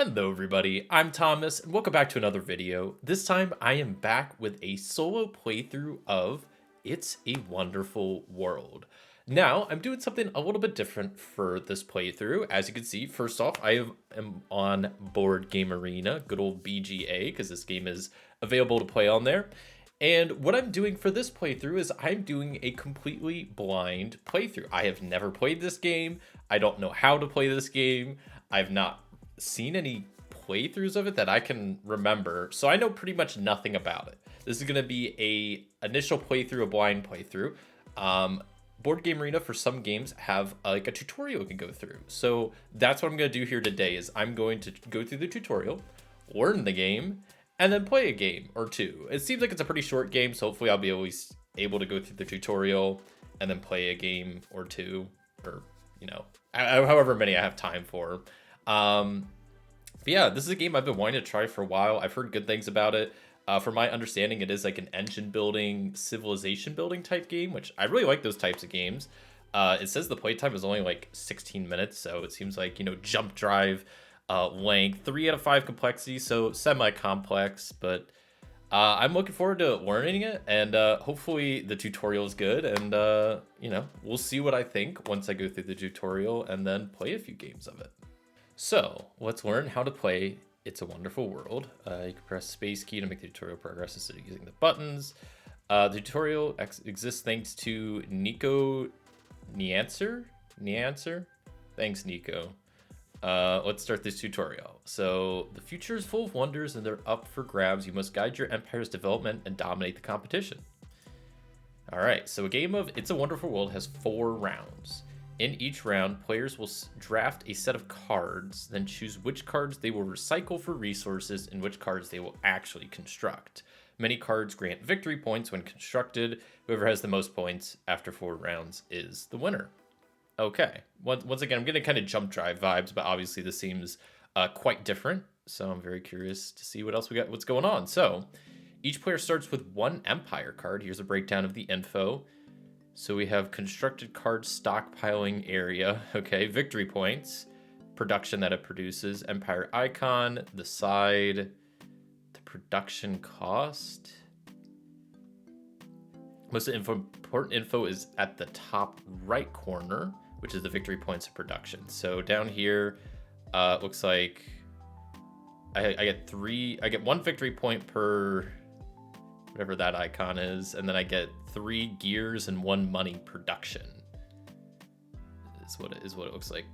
Hello everybody, I'm Thomas and welcome back to another video. This time I am back with a solo playthrough of It's a Wonderful World. Now, I'm doing something a little bit different for this playthrough. As you can see, first off, am on Board Game Arena, good old BGA, because this game is available to play on there. And what I'm doing for this playthrough is I'm doing a completely blind playthrough. I have never played this game. I don't know how to play this game. I've not seen any playthroughs of it that I can remember, so I know pretty much nothing about it. This is going to be a initial playthrough, a blind playthrough. Board Game Arena for some games have like a tutorial you can go through, so that's what I'm going to do here today. Is I'm going to go through the tutorial, learn the game, and then play a game or two. It seems like it's a pretty short game, so hopefully I'll be always able to go through the tutorial and then play a game or two, or however many I have time for. But yeah, this is a game I've been wanting to try for a while. I've heard good things about it. From my understanding, it is like an engine building, civilization building type game, which I really like those types of games. It says the playtime is only like 16 minutes, so it seems like, jump drive, length, 3 out of 5 complexity, so semi-complex, but I'm looking forward to learning it, and hopefully the tutorial is good, and we'll see what I think once I go through the tutorial and then play a few games of it. So let's learn how to play It's a Wonderful World. You can press space key to make the tutorial progress instead of using the buttons. The tutorial exists thanks to Nico Neancer. Thanks, Nico. Let's start this tutorial. So the future is full of wonders and they're up for grabs. You must guide your empire's development and dominate the competition. All right, so a game of It's a Wonderful World has 4 rounds. In each round, players will draft a set of cards, then choose which cards they will recycle for resources and which cards they will actually construct. Many cards grant victory points when constructed. Whoever has the most points after 4 rounds is the winner. Okay, once again, I'm getting kind of jump drive vibes, but obviously this seems quite different. So I'm very curious to see what else we got, what's going on. So each player starts with 1 empire card. Here's a breakdown of the info. So we have constructed card stockpiling area, okay, victory points, production that it produces, empire icon, the side, the production cost. Most important info is at the top right corner, which is the victory points of production. So down here, it looks like I get 1 victory point per whatever that icon is, and then I get 3 gears and 1 money production. Is what it looks like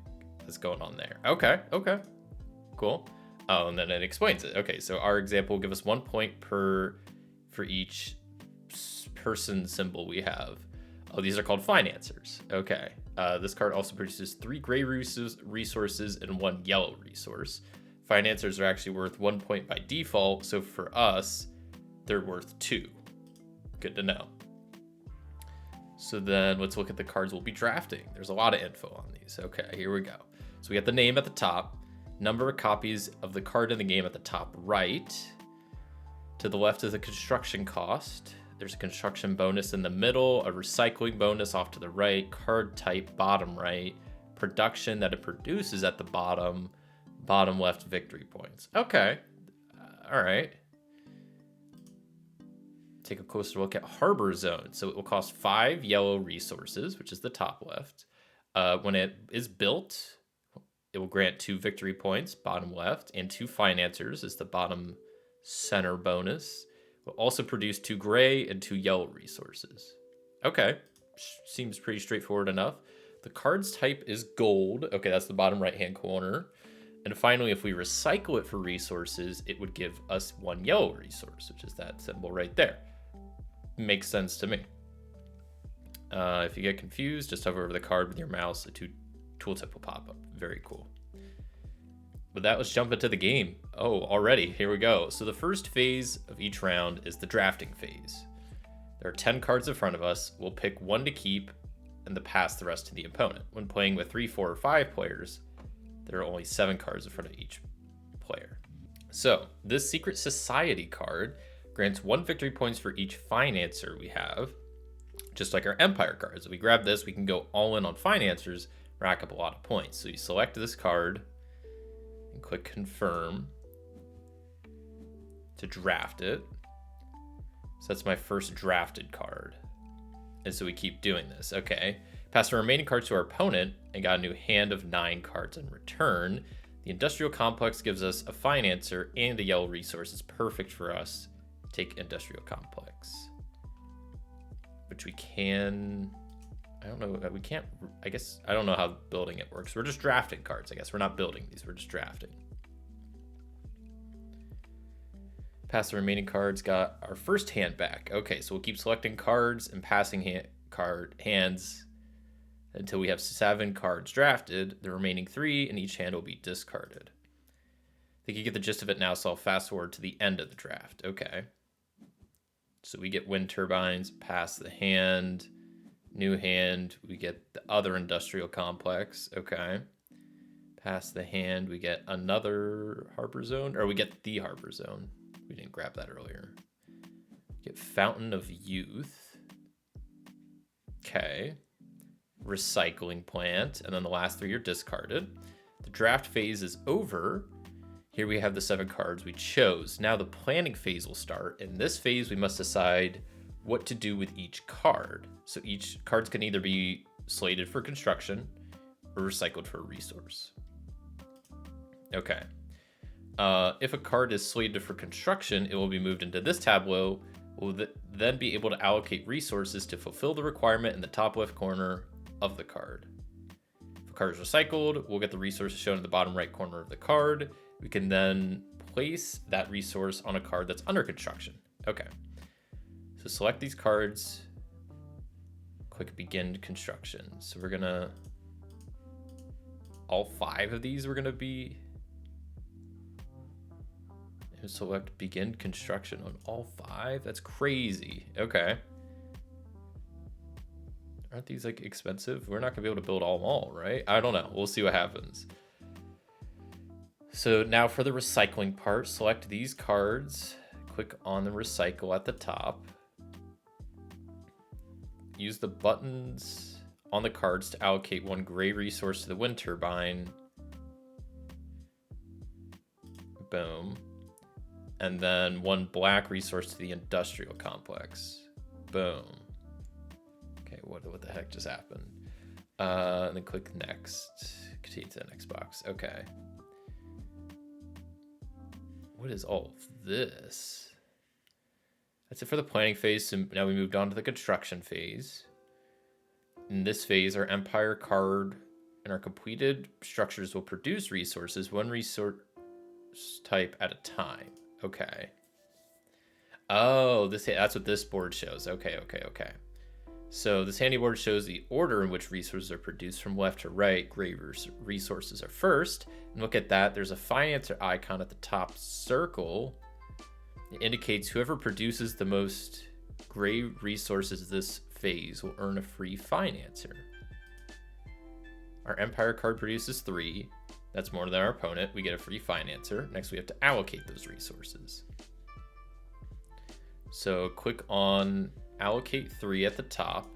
is going on there. Okay, cool. Oh, and then it explains it. Okay, so our example will give us 1 point for each person symbol we have. Oh, these are called financiers. Okay. This card also produces 3 gray resources and 1 yellow resource. Financiers are actually worth 1 point by default, so for us, they're worth 2. Good to know. So then let's look at the cards we'll be drafting. There's a lot of info on these. Okay, here we go. So we got the name at the top, number of copies of the card in the game at the top right. To the left is the construction cost. There's a construction bonus in the middle, a recycling bonus off to the right, card type bottom right, production that it produces at the bottom left, victory points. Okay, all right. Take a closer look at Harbor Zone. So it will cost 5 yellow resources, which is the top left. When it is built, it will grant 2 victory points, bottom left, and 2 financiers is the bottom center bonus. It will also produce 2 gray and 2 yellow resources. Okay, seems pretty straightforward enough. The card's type is gold. Okay, that's the bottom right-hand corner. And finally, if we recycle it for resources, it would give us 1 yellow resource, which is that symbol right there. Makes sense to me. If you get confused, just hover over the card with your mouse. The tooltip will pop up. Very cool. But that, let's jump into the game. Oh, already, here we go. So the first phase of each round is the drafting phase. There are 10 cards in front of us. We'll pick 1 to keep and pass the rest to the opponent. When playing with 3, 4, or 5 players, there are only 7 cards in front of each player. So this Secret Society card grants 1 victory points for each financer we have, just like our empire cards. If we grab this, we can go all in on financiers, rack up a lot of points. So you select this card and click click confirm to draft it. So that's my first drafted card. And so we keep doing this. Okay. Pass the remaining cards to our opponent and got a new hand of 9 cards in return. The industrial complex gives us a financer and a yellow resource. It's perfect for us. Take industrial complex. Which we can... I don't know. We can't... I guess... I don't know how building it works. We're just drafting cards, I guess. We're not building these. We're just drafting. Pass the remaining cards. Got our first hand back. Okay, so we'll keep selecting cards and passing hands until we have 7 cards drafted. The remaining 3 in each hand will be discarded. I think you get the gist of it now, so I'll fast forward to the end of the draft. Okay. So we get wind turbines, pass the hand, new hand, we get the other industrial complex. Okay. Pass the hand, we get another harbor zone, or we get the harbor zone. We didn't grab that earlier. Get Fountain of Youth. Okay. Recycling plant, and then the last 3 are discarded. The draft phase is over. Here we have the 7 cards we chose. Now the planning phase will start. In this phase, we must decide what to do with each card. So each cards can either be slated for construction or recycled for a resource. Okay. If a card is slated for construction, it will be moved into this tableau. We'll then be able to allocate resources to fulfill the requirement in the top left corner of the card. If a card is recycled, we'll get the resources shown in the bottom right corner of the card. We can then place that resource on a card that's under construction. Okay. So select these cards, click begin construction. So we're gonna, all 5 of these we're gonna be, and select begin construction on all 5. That's crazy. Okay. Aren't these like expensive? We're not gonna be able to build all, right? I don't know. We'll see what happens. So now for the recycling part, select these cards, click on the recycle at the top. Use the buttons on the cards to allocate 1 gray resource to the wind turbine. Boom. And then 1 black resource to the industrial complex. Boom. Okay, what the heck just happened? And then click next. Continue to the next box. Okay. What is all of this? That's it for the planning phase. So now we moved on to the construction phase. In this phase, our empire card and our completed structures will produce resources, 1 resource type at a time. Okay. Oh, that's what this board shows. Okay. So this handy board shows the order in which resources are produced from left to right. Gray resources are first. And look at that. There's a financer icon at the top circle. It indicates whoever produces the most gray resources this phase will earn a free financer. Our empire card produces 3. That's more than our opponent. We get a free financer. Next, we have to allocate those resources. So click on allocate 3 at the top.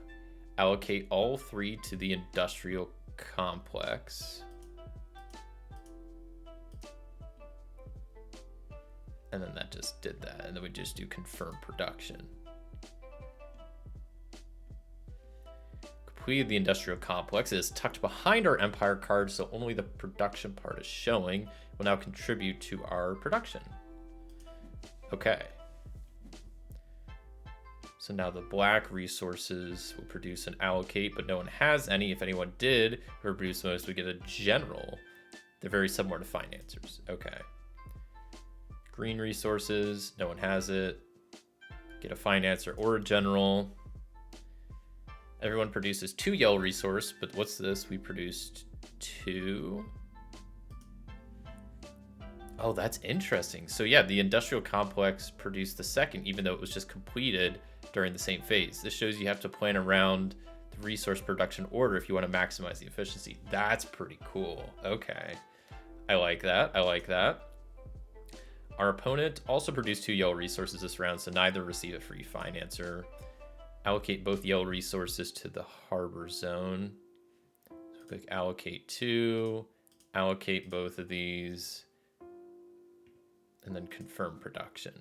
Allocate all 3 to the industrial complex. And then that just did that. And then we just do confirm production. Completed the industrial complex. It is tucked behind our empire card, so only the production part is showing. Will now contribute to our production. Okay. So now the black resources will produce and allocate, but no one has any. If anyone did or produce most, we get a general. They're very similar to financiers. Okay. Green resources, no one has it. Get a financer or a general. Everyone produces 2 yellow resource, but what's this? We produced 2. Oh, that's interesting. So yeah, the industrial complex produced the second, even though it was just completed during the same phase. This shows you have to plan around the resource production order if you want to maximize the efficiency. That's pretty cool. Okay. I like that. Our opponent also produced 2 yellow resources this round, so neither receive a free financer. Allocate both yellow resources to the harbor zone. So click allocate 2, allocate both of these, and then confirm production.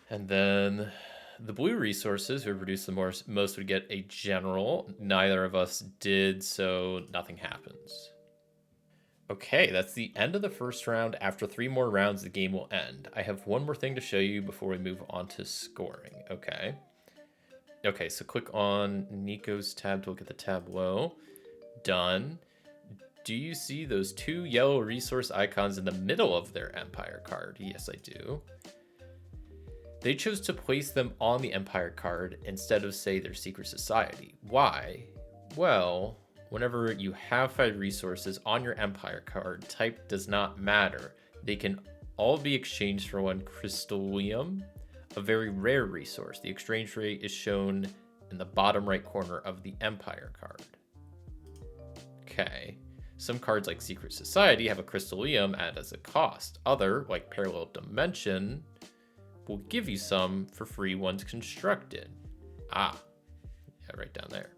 And then the blue resources, who produce the most would get a general. Neither of us did, so nothing happens. Okay, that's the end of the first round. After 3 more rounds, the game will end. I have one more thing to show you before we move on to scoring. Okay. Okay, so click on Nico's tab to look at the tableau. Done. Do you see those 2 yellow resource icons in the middle of their Empire card? Yes, I do. They chose to place them on the Empire card instead of, say, their secret society. Why? Well, whenever you have 5 resources on your Empire card, type does not matter. They can all be exchanged for 1 crystallium, a very rare resource. The exchange rate is shown in the bottom right corner of the Empire card. Okay. Some cards like Secret Society have a crystallium added as a cost. Other, like Parallel Dimension, will give you some for free once constructed. Ah, yeah, right down there.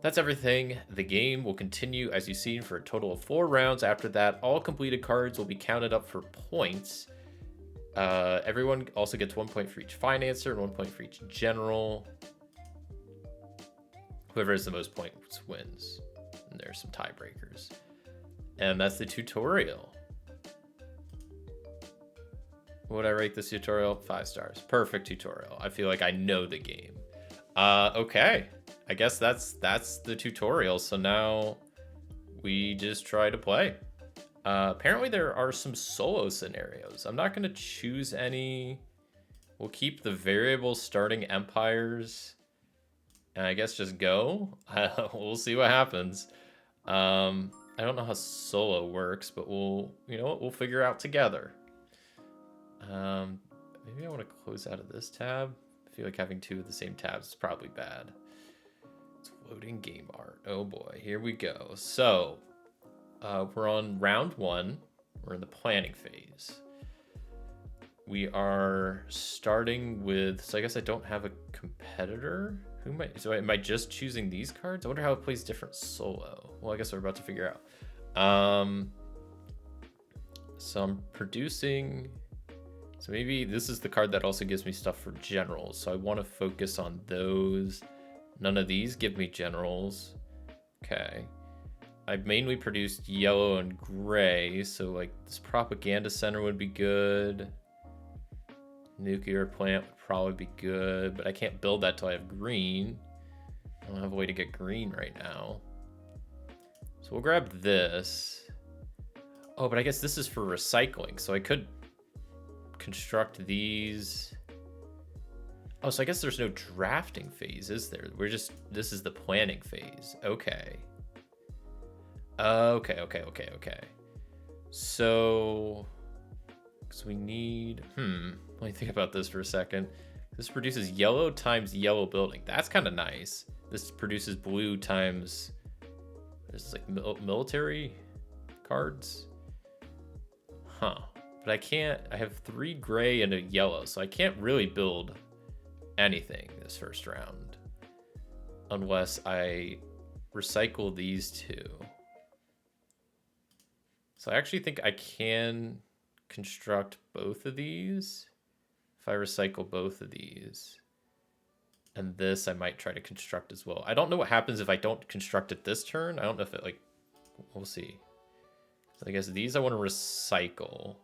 That's everything. The game will continue as you've seen for a total of 4 rounds. After that, all completed cards will be counted up for points. Everyone also gets 1 point for each financer and 1 point for each general. Whoever has the most points wins. And there's some tiebreakers. And that's the tutorial. What would I rate this tutorial? 5 stars. Perfect tutorial. I feel like I know the game. Okay. I guess that's the tutorial. So now we just try to play. Apparently there are some solo scenarios. I'm not going to choose any. We'll keep the variable starting empires. And I guess just go. We'll see what happens. I don't know how solo works, but you know what? We'll figure out together. Maybe I want to close out of this tab. I feel like having 2 of the same tabs is probably bad. It's loading game art. Oh boy, here we go. So, we're on round 1. We're in the planning phase. We are starting with, so I guess I don't have a competitor. Am I just choosing these cards? I wonder how it plays different solo. Well, I guess we're about to figure out. So I'm producing. So maybe this is the card that also gives me stuff for generals. So I want to focus on those. None of these give me generals. Okay. I've mainly produced yellow and gray. So like this propaganda center would be good. Nuclear plant would probably be good. But I can't build that till I have green. I don't have a way to get green right now. So we'll grab this. Oh, but I guess this is for recycling. So I could construct these. Oh, so I guess there's no drafting phase, is there? This is the planning phase. Okay. Okay. So we need, let me think about this for a second. This produces yellow times yellow building. That's kind of nice. This produces blue times, there's like military cards. Huh. But I have 3 gray and a yellow, so I can't really build anything this first round. Unless I recycle these 2. So I actually think I can construct both of these. If I recycle both of these. And this I might try to construct as well. I don't know what happens if I don't construct it this turn. I don't know if it we'll see. So I guess these I want to recycle.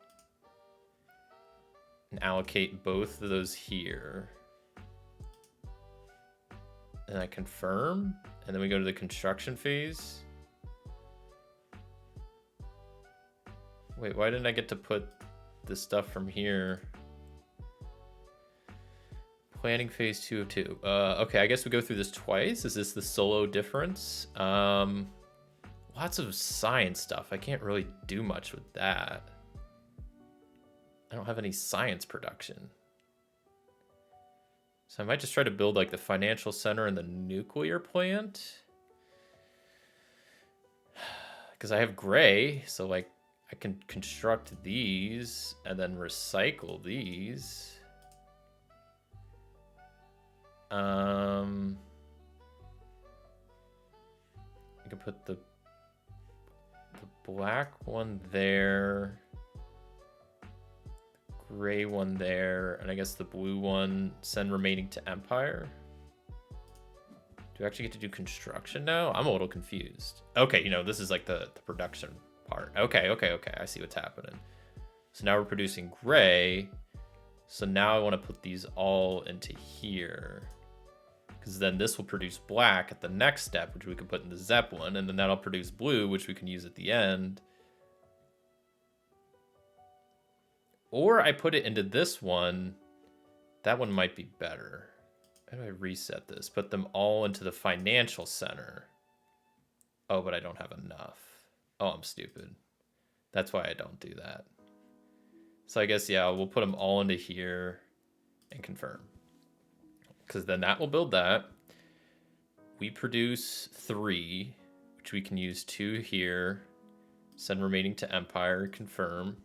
And allocate both of those here. And I confirm. And then we go to the construction phase. Wait, why didn't I get to put this stuff from here? Planning phase 2 of 2. Okay, I guess we go through this twice. Is this the solo difference? Lots of science stuff. I can't really do much with that. I don't have any science production. So I might just try to build like the financial center and the nuclear plant. Because I have gray, so like I can construct these and then recycle these. I can put the black one there. Gray one there. And I guess the blue one, send remaining to Empire. Do I actually get to do construction now? I'm a little confused. Okay, you know, this is like the production part. Okay. I see what's happening. So now we're producing gray. So now I want to put these all into here. Because then this will produce black at the next step, which we can put in the Zeppelin. And then that'll produce blue, which we can use at the end. Or I put it into this one. That one might be better. How do I reset this? Put them all into the financial center. Oh, but I don't have enough. Oh, I'm stupid. That's why I don't do that. So I guess, yeah, we'll put them all into here and confirm. Because then that will build that. We produce 3, which we can use 2 here. Send remaining to Empire, confirm.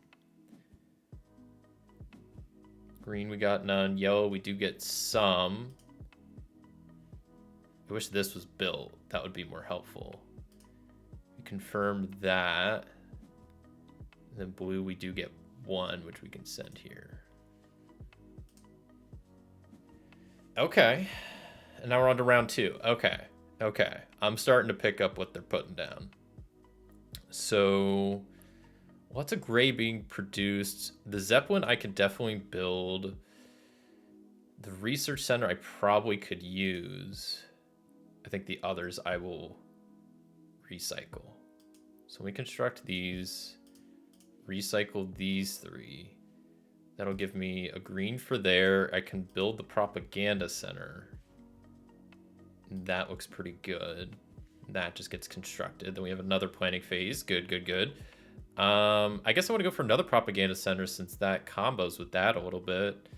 Green, we got none. Yellow, we do get some. I wish this was built. That would be more helpful. We confirm that. And then blue, we do get 1, which we can send here. Okay. And now we're on to round 2. Okay. I'm starting to pick up what they're putting down. So, lots of gray being produced. The Zeppelin I can definitely build. The research center I probably could use. I think the others I will recycle. So we construct these, recycle these 3. That'll give me a green for there. I can build the propaganda center. That looks pretty good. That just gets constructed. Then we have another planning phase. Good. I guess I want to go for another propaganda center since that combos with that a little bit.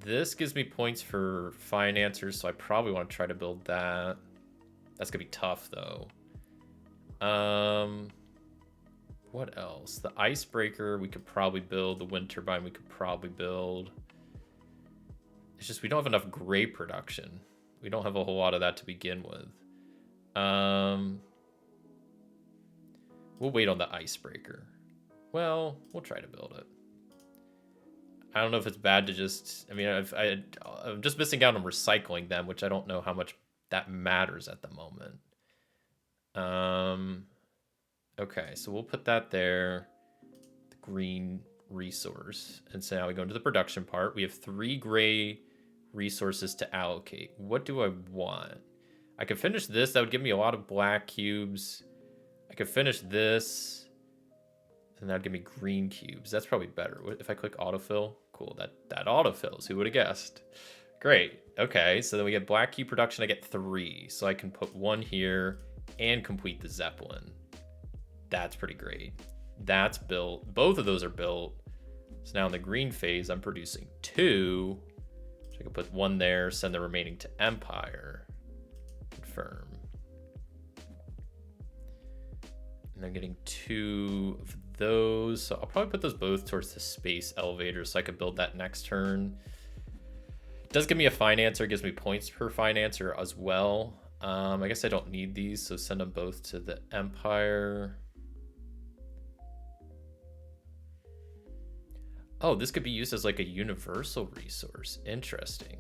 This gives me points for financiers, so I probably want to try to build that. That's gonna be tough though. What else? The icebreaker we could probably build. The wind turbine we could probably build. It's just we don't have enough gray production. We don't have a whole lot of that to begin with. We'll wait on the icebreaker. Well, we'll try to build it. I don't know if it's bad to just... I mean, I'm just missing out on recycling them, which I don't know how much that matters at the moment. Okay, so we'll put that there. The green resource. And so now we go into the production part. We have 3 gray resources to allocate. What do I want? I could finish this. That would give me a lot of black cubes. I could finish this. And that'd give me green cubes. That's probably better. If I click autofill, cool. That autofills. Who would have guessed? Great. Okay, so then we get black cube production. I get 3. So I can put 1 here and complete the Zeppelin. That's pretty great. That's built. Both of those are built. So now in the green phase, I'm producing 2. So I can put 1 there, send the remaining to Empire. Confirm. And I'm getting 2 of those. So I'll probably put those both towards the space elevator so I could build that next turn. It does give me a financer. It gives me points per financer as well. I guess I don't need these, so send them both to the Empire. Oh, this could be used as like a universal resource. Interesting.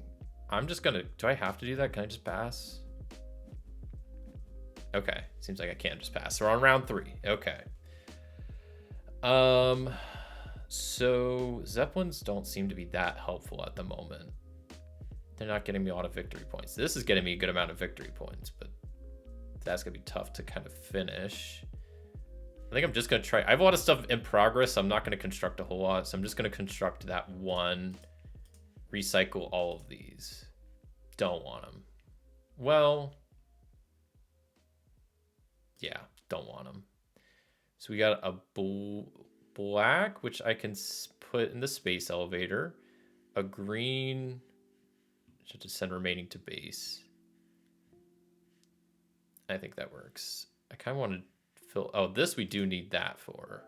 I'm just gonna... Do I have to do that? Can I just pass? Okay. Seems like I can't just pass. So we're on round 3. Okay. So Zeppelins don't seem to be that helpful at the moment. They're not getting me a lot of victory points. This is getting me a good amount of victory points, but that's gonna be tough to kind of finish. I think I'm just gonna try. I have a lot of stuff in progress, so I'm not gonna construct a whole lot. So I'm just gonna construct that 1, recycle all of these. Don't want them. Well, yeah, don't want them. So we got a black, which I can put in the space elevator. A green, should just send remaining to base. I think that works. I kind of want to fill... Oh, this we do need that for.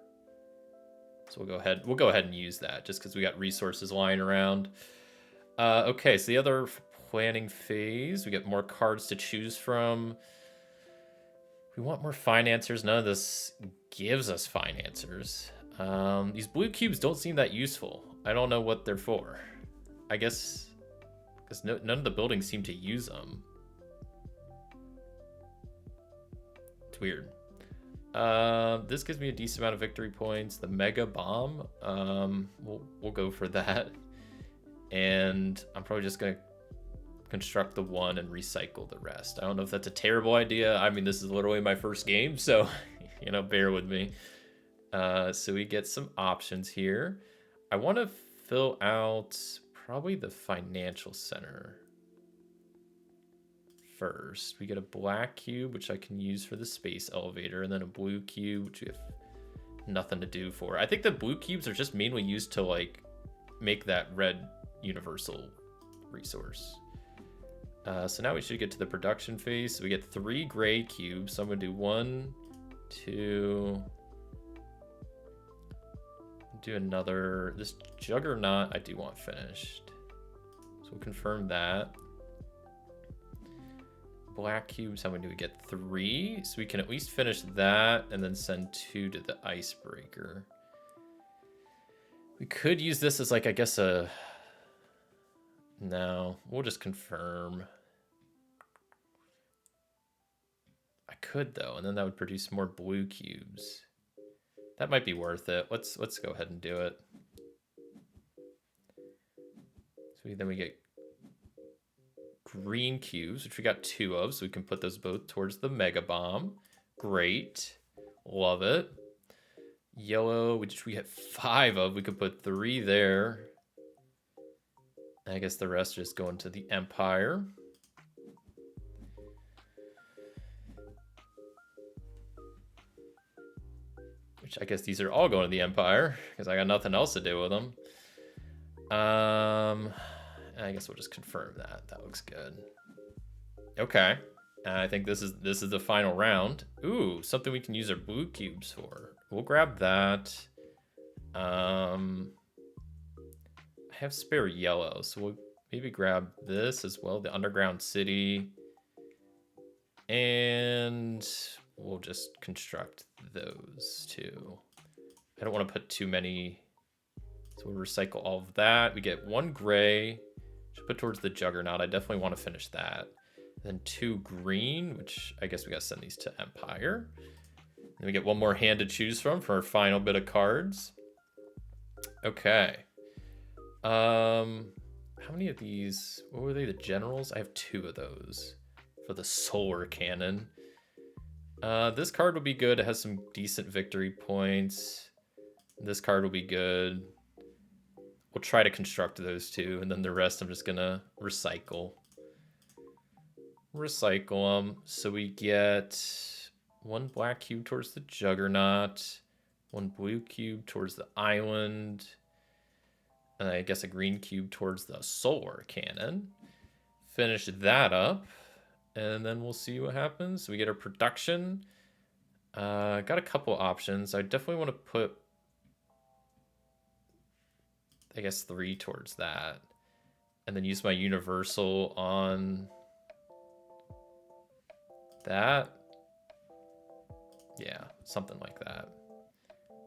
So we'll go ahead and use that just because we got resources lying around. Okay, so the other planning phase, we get more cards to choose from. We want more financiers. None of this gives us financiers. These blue cubes don't seem that useful. I don't know what they're for. I guess because none of the buildings seem to use them. It's weird. This gives me a decent amount of victory points. The mega bomb, we'll go for that. And I'm probably just gonna construct the one and recycle the rest. I don't know if that's a terrible idea. I mean, this is literally my first game, so you know, bear with me. So we get some options here. I want to fill out probably the financial center first. We get a black cube, which I can use for the space elevator, and then a blue cube, which we have nothing to do for. I think the blue cubes are just mainly used to like make that red universal resource. So now we should get to the production phase. So we get 3 gray cubes. So I'm gonna do 1, 2, do another. This juggernaut I do want finished, so we'll confirm that. Black cubes, how many do we get? 3, so we can at least finish that and then send 2 to the icebreaker. We could use this as like, I guess no, we'll just confirm. I could though, and then that would produce more blue cubes. That might be worth it. Let's go ahead and do it. So then we get green cubes, which we got 2 of, so we can put those both towards the mega bomb. Great, love it. Yellow, which we have 5 of, we could put 3 there. I guess the rest just go into the Empire. Which I guess these are all going to the Empire because I got nothing else to do with them. I guess we'll just confirm that. That looks good. Okay. I think this is the final round. Ooh, something we can use our blue cubes for. We'll grab that. I have spare yellow, so we'll maybe grab this as well, the underground city. And we'll just construct those 2. I don't want to put too many, so we'll recycle all of that. We get 1 gray, should put towards the juggernaut. I definitely want to finish that. Then 2 green, which I guess we gotta send these to Empire. Then we get 1 more hand to choose from for our final bit of cards. Okay. How many of these? What were they? The generals? I have 2 of those for the solar cannon. This card will be good. It has some decent victory points. This card will be good. We'll try to construct those 2, and then the rest I'm just gonna recycle. Recycle them. So we get 1 black cube towards the juggernaut, 1 blue cube towards the island, and I guess a green cube towards the solar cannon. Finish that up, and then we'll see what happens. We get our production. Got a couple options. I definitely want to put, I guess, 3 towards that, and then use my universal on that. Yeah, something like that.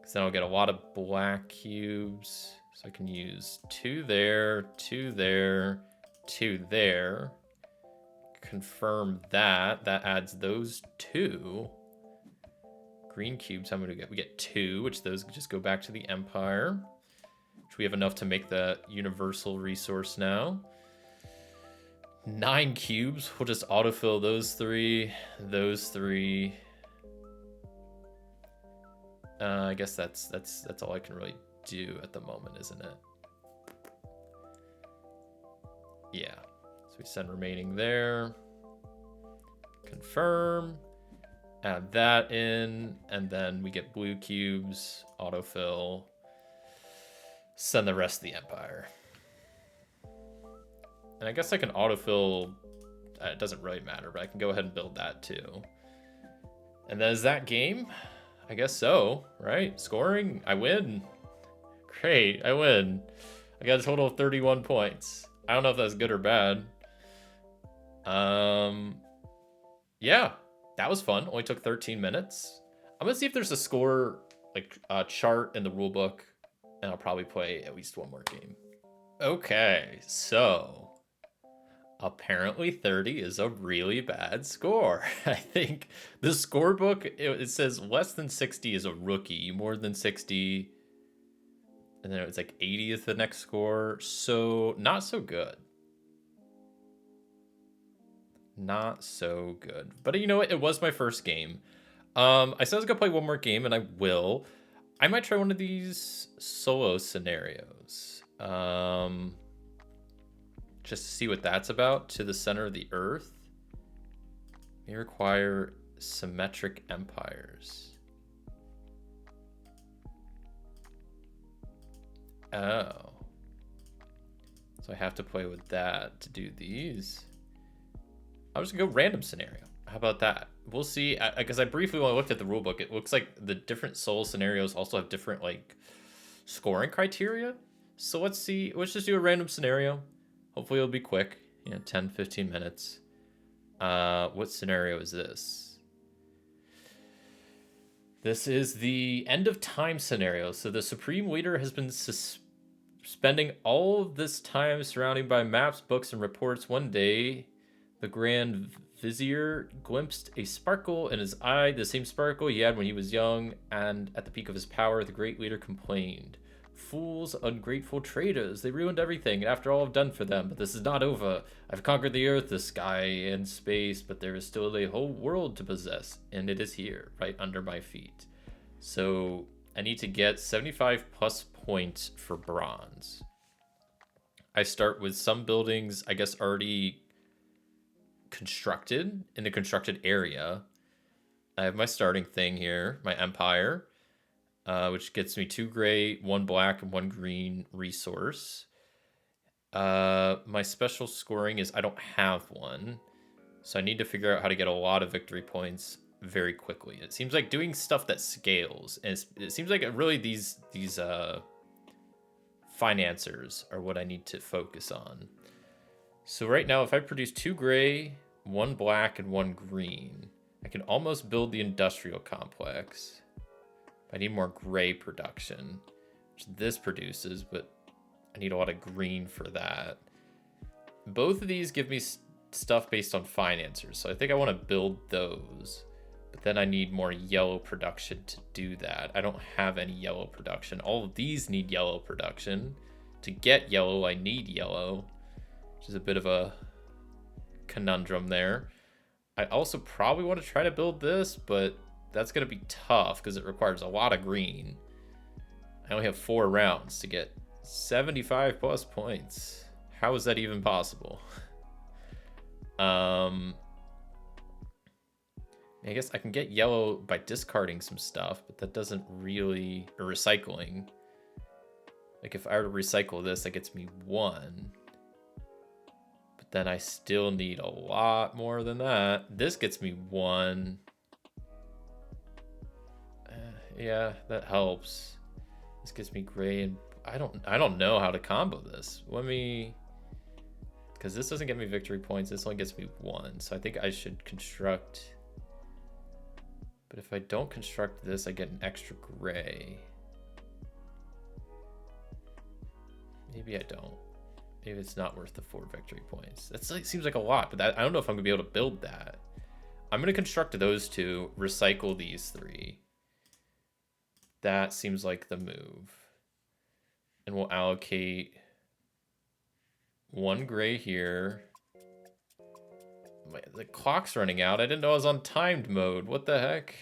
Because then I'll get a lot of black cubes. So I can use 2 there, 2 there, 2 there. Confirm that. That adds those 2. Green cubes, how many do we get? We get 2, which those just go back to the Empire. Which we have enough to make the universal resource now. 9 cubes. We'll just autofill those 3, those 3. I guess that's all I can really do at the moment, isn't it? Yeah. So we send remaining there. Confirm. Add that in, and then we get blue cubes, autofill. Send the rest of the Empire. And I guess I can autofill, it doesn't really matter, but I can go ahead and build that too. And then is that game? I guess so, right? Scoring, I win. Great, I win. I got a total of 31 points. I don't know if that's good or bad. Yeah, that was fun. Only took 13 minutes. I'm gonna see if there's a score like chart in the rule book, and I'll probably play at least one more game. Okay, so apparently 30 is a really bad score. I think the scorebook, it says less than 60 is a rookie, more than 60, and then it's like 80th the next score. So not so good. Not so good. But you know what? It was my first game. I said I was gonna play one more game, and I will. I might try one of these solo scenarios. Just to see what that's about. To the center of the earth. May require symmetric empires. Oh. So I have to play with that to do these. I'm just gonna go random scenario. How about that? We'll see. Because I briefly, when I looked at the rulebook, it looks like the different soul scenarios also have different like scoring criteria. So let's see. Let's just do a random scenario. Hopefully it'll be quick. 10, 15 minutes. What scenario is this? This is the end of time scenario. So the supreme leader has been spending all of this time surrounded by maps, books, and reports. One day, the Grand Vizier glimpsed a sparkle in his eye, the same sparkle he had when he was young, and at the peak of his power, the great leader complained. Fools, ungrateful traitors, they ruined everything, and after all I've done for them, but this is not over. I've conquered the earth, the sky, and space, but there is still a whole world to possess, and it is here, right under my feet. So I need to get 75 plus points for bronze. I start with some buildings, I guess, already constructed in the constructed area. I have my starting thing here, my empire, which gets me 2 gray, 1 black, and 1 green resource. My special scoring is I don't have one, so I need to figure out how to get a lot of victory points very quickly. It seems like doing stuff that scales, and it seems like really these financiers are what I need to focus on. So right now, if I produce 2 gray, 1 black, and 1 green, I can almost build the industrial complex. I need more gray production, which this produces, but I need a lot of green for that. Both of these give me stuff based on financiers, so I think I want to build those. But then I need more yellow production to do that. I don't have any yellow production. All of these need yellow production. To get yellow, I need yellow, which is a bit of a conundrum there. I also probably want to try to build this, but that's going to be tough because it requires a lot of green. I only have 4 rounds to get 75 plus points. How is that even possible? I guess I can get yellow by discarding some stuff, but that doesn't really... Or recycling. Like if I were to recycle this, that gets me 1. But then I still need a lot more than that. This gets me 1. Yeah, that helps. This gives me gray, and I don't know how to combo this. Let me... Because this doesn't get me victory points. This only gets me 1. So I think I should construct... But if I don't construct this, I get an extra gray. Maybe I don't. Maybe it's not worth the 4 victory points. That like, seems like a lot, but I don't know if I'm going to be able to build that. I'm going to construct those 2, recycle these 3. That seems like the move. And we'll allocate 1 gray here. The clock's running out. I didn't know I was on timed mode. What the heck?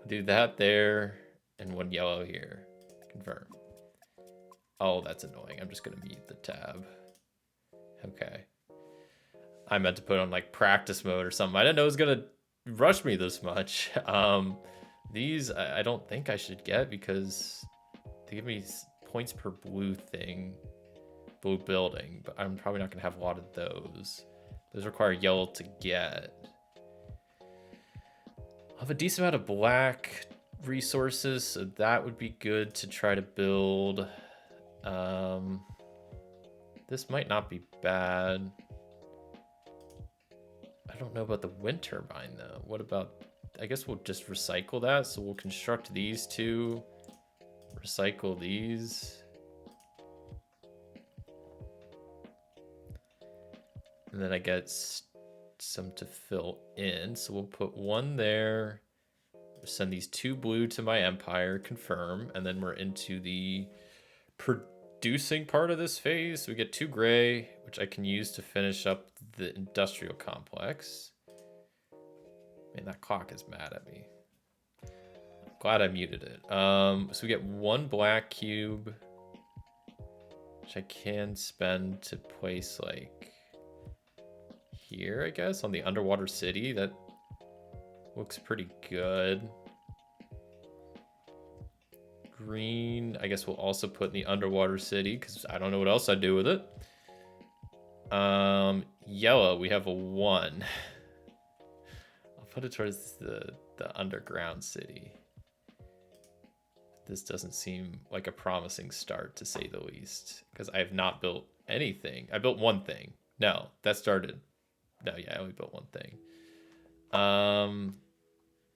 Do that there. And 1 yellow here. Confirm. Oh, that's annoying. I'm just going to mute the tab. Okay. I meant to put on like practice mode or something. I didn't know it was going to rush me this much. These I don't think I should get because they give me points per blue thing. Blue building. But I'm probably not going to have a lot of those. Those require yellow to get. I'll have a decent amount of black resources, so that would be good to try to build. This might not be bad. I don't know about the wind turbine, though. What about I guess we'll just recycle that. So we'll construct these two, recycle these. And then I get some to fill in. So we'll put one there. Send these 2 blue to my empire, confirm. And then we're into the producing part of this phase. So we get 2 gray, which I can use to finish up the industrial complex. Man, that clock is mad at me. Glad I muted it. So we get 1 black cube, which I can spend to place like here, I guess, on the underwater city. That looks pretty good. Green, I guess we'll also put in the underwater city because I don't know what else I'd do with it. Yellow, we have a 1. I'll put it towards the underground city. This doesn't seem like a promising start, to say the least, because I have not built anything. I built 1 thing. No, that started. No, yeah, I only built 1 thing.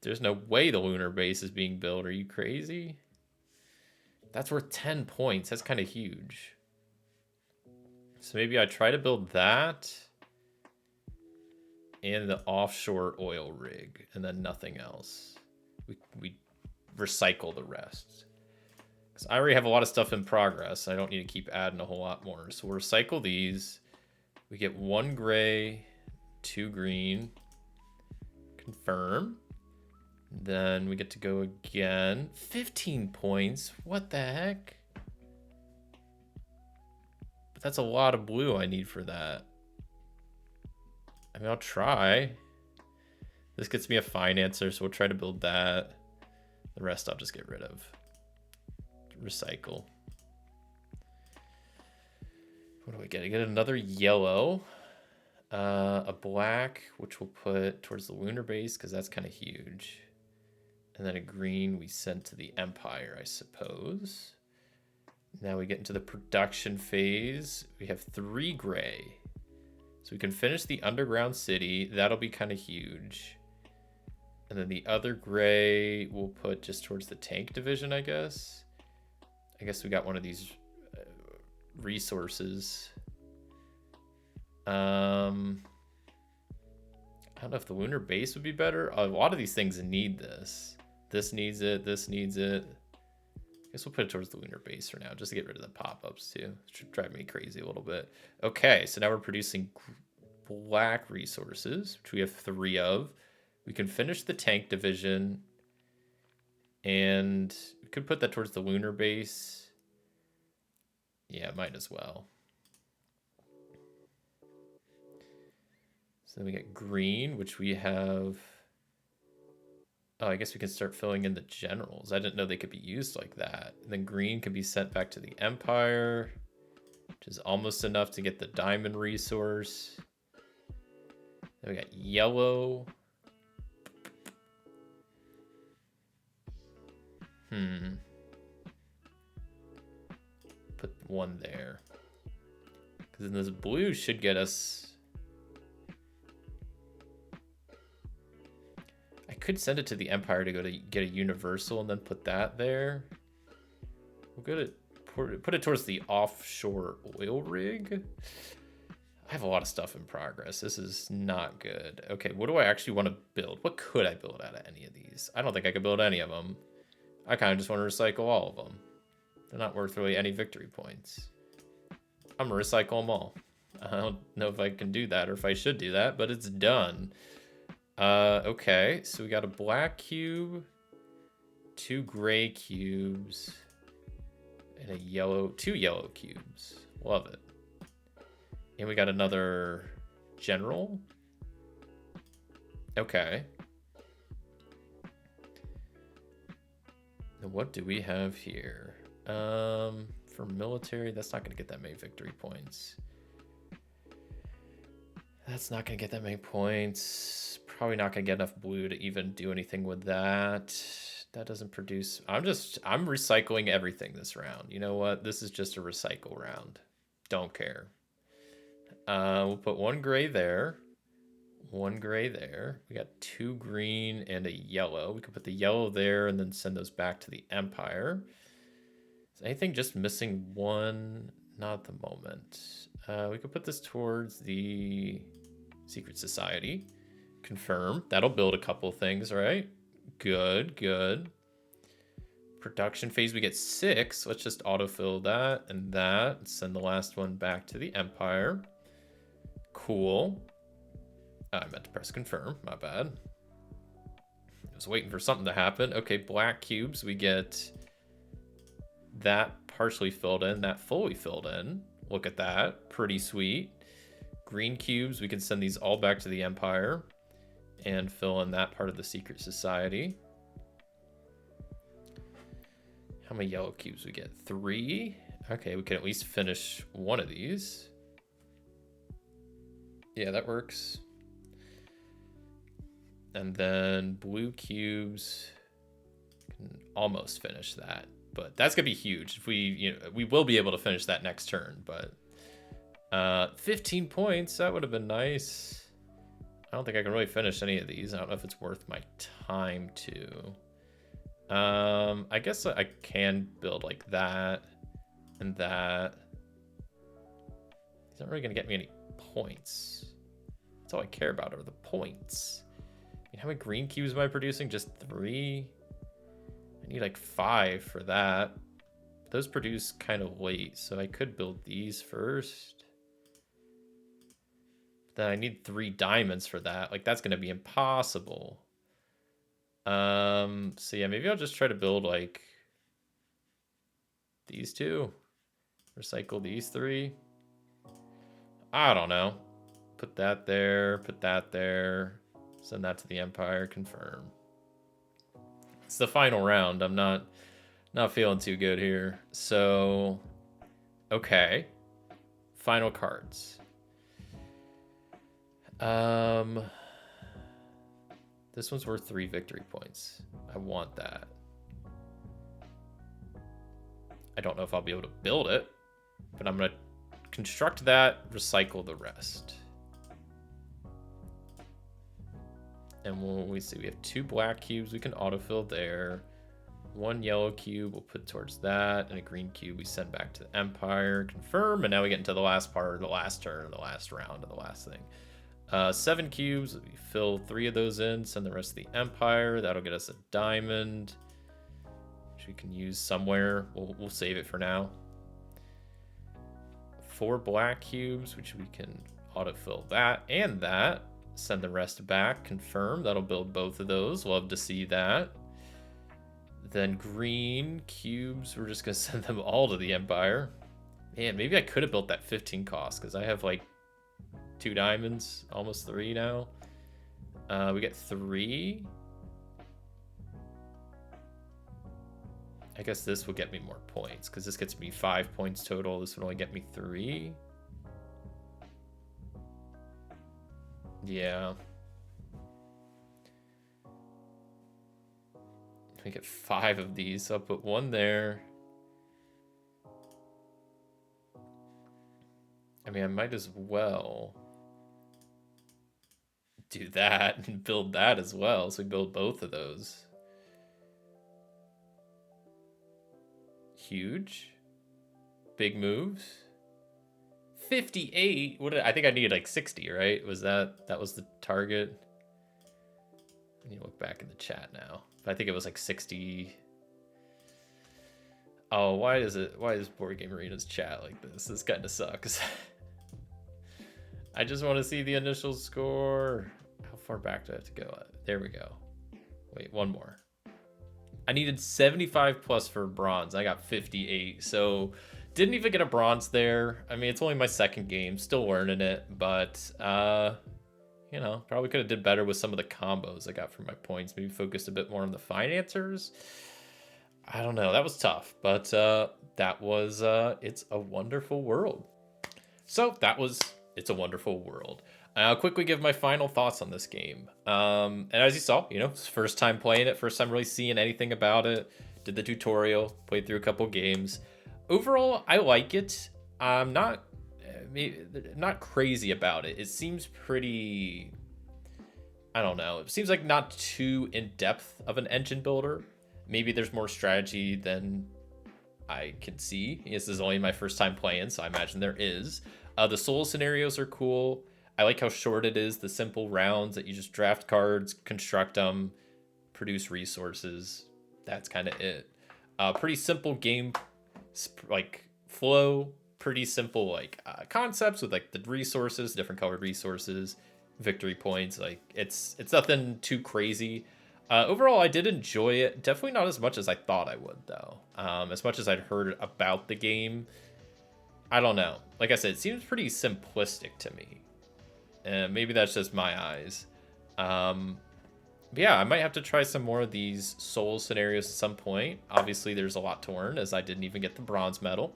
There's no way the lunar base is being built. Are you crazy? That's worth 10 points. That's kind of huge. So maybe I try to build that and the offshore oil rig, and then nothing else. We recycle the rest. Because I already have a lot of stuff in progress. I don't need to keep adding a whole lot more. So we'll recycle these. We get 1 gray, 2 green. Confirm. Then we get to go again. 15 points. What the heck? But that's a lot of blue I need for that. I mean, I'll try. This gets me a financer, so we'll try to build that. The rest I'll just get rid of. Recycle. What do we get? I get another yellow. A black, which we'll put towards the lunar base, because that's kind of huge. And then a green we send to the empire, I suppose. Now we get into the production phase. We have 3 gray. So we can finish the underground city. That'll be kind of huge. And then the other gray we'll put just towards the tank division, I guess. I guess we got one of these resources. I don't know if the lunar base would be better. A lot of these things need this. This needs it. This needs it. I guess we'll put it towards the lunar base for now, just to get rid of the pop-ups too. It should drive me crazy a little bit. Okay, so now we're producing black resources, which we have 3 of. We can finish the tank division, and we could put that towards the lunar base. Yeah, might as well. So then we get green, which we have. Oh, I guess we can start filling in the generals. I didn't know they could be used like that. And then green can be sent back to the empire, which is almost enough to get the diamond resource. Then we got yellow. Put 1 there. Because then this blue should get us. I could send it to the empire to go to get a universal and then put that there. We'll go to put it towards the offshore oil rig. I have a lot of stuff in progress. This is not good. Okay, what do I actually want to build? What could I build out of any of these? I don't think I could build any of them. I kind of just want to recycle all of them. They're not worth really any victory points. I'm going to recycle them all. I don't know if I can do that or if I should do that, but it's done. Okay, so we got a black cube, 2 gray cubes, and 2 yellow cubes. Love it. And we got another general. Okay. And what do we have here? For military, that's not going to get that many victory points. That's not going to get that many points. Probably not going to get enough blue to even do anything with that. That doesn't produce. I'm recycling everything this round. You know what? This is just a recycle round. Don't care. We'll put 1 gray there. 1 gray there. We got 2 green and a yellow. We could put the yellow there and then send those back to the Empire. Is anything just missing 1? Not at the moment. We could put this towards the Secret Society. Confirm. That'll build a couple things, right? Good, good. Production phase, we get 6. Let's just autofill that and that. Send the last one back to the Empire. Cool. I meant to press confirm. My bad. I was waiting for something to happen. Okay, black cubes. We get that partially filled in, that fully filled in. Look at that. Pretty sweet. Green cubes. We can send these all back to the Empire and fill in that part of the Secret Society. How many yellow cubes we get? 3. Okay, we can at least finish one of these. Yeah, that works. And then blue cubes can almost finish that, but that's gonna be huge. If we will be able to finish that next turn, but 15 points, that would have been nice. I don't think I can really finish any of these. I don't know if it's worth my time to. I guess I can build like that and that. He's not really gonna get me any points. That's all I care about are the points. I mean, how many green cubes am I producing? Just 3? I need like 5 for that. Those produce kind of late, so I could build these first. Then I need 3 diamonds for that. Like, that's gonna be impossible. So yeah, maybe I'll just try to build like these 2. Recycle these 3. I don't know. Put that there, put that there. Send that to the Empire, confirm. It's the final round. I'm not feeling too good here. So, okay. Final cards. This one's worth 3 victory points. I want that. I don't know if I'll be able to build it, but I'm gonna construct that, recycle the rest. And we see we have 2 black cubes we can autofill there. 1 yellow cube we'll put towards that, and a green cube we send back to the Empire. Confirm, and now we get into the last part, the last turn, the last round, of the last thing. 7 cubes, we fill 3 of those in, send the rest to the Empire. That'll get us a diamond, which we can use somewhere. We'll save it for now. 4 black cubes, which we can autofill that and that. Send the rest back, confirm. That'll build both of those. Love to see that. Then green cubes, we're just gonna send them all to the Empire. Man, maybe I could have built that 15 cost because I have like 2 diamonds, almost 3 now. We get 3. I guess this will get me more points because this gets me 5 points total. This would only get me 3. Yeah. We get 5 of these, so I'll put 1 there. I mean, I might as well do that and build that as well. So we build both of those. Huge. Big moves. 58. I think I needed like 60, right? Was that was the target? I need to look back in the chat now. I think it was like 60. Oh, why is Board Game Arena's chat like this? This kind of sucks. I just want to see the initial score. How far back do I have to go? There we go. Wait, 1 more. I needed 75 plus for bronze. I got 58, so didn't even get a bronze there. I mean, it's only my 2nd game, still learning it, but you know, probably could have did better with some of the combos I got for my points. Maybe focused a bit more on the financiers. I don't know. That was tough, but that was It's a Wonderful World. So that was It's a Wonderful World. I'll quickly give my final thoughts on this game. And as you saw, you know, it's first time playing it, first time really seeing anything about it. Did the tutorial, played through a couple games. Overall, I like it. I'm not crazy about it. It seems pretty I don't know. It seems like not too in-depth of an engine builder. Maybe there's more strategy than I can see. This is only my first time playing, so I imagine there is. The soul scenarios are cool. I like how short it is, the simple rounds that you just draft cards, construct them, produce resources. That's kind of it. Pretty simple game, like flow, pretty simple like concepts with like the resources, different colored resources, victory points. Like it's nothing too crazy. Overall, I did enjoy it. Definitely not as much as I thought I would, though. As much as I'd heard about the game, I don't know. Like I said, it seems pretty simplistic to me. And maybe that's just my eyes. But yeah, I might have to try some more of these soul scenarios at some point. Obviously, there's a lot to learn, as I didn't even get the bronze medal.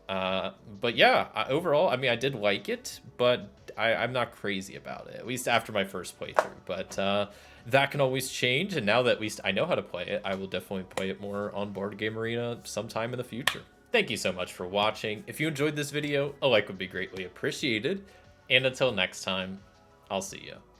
But yeah, overall, I mean, I did like it, but I'm not crazy about it, at least after my first playthrough. But that can always change, and now that at least I know how to play it, I will definitely play it more on Board Game Arena sometime in the future. Thank you so much for watching. If you enjoyed this video, a like would be greatly appreciated. And until next time, I'll see you.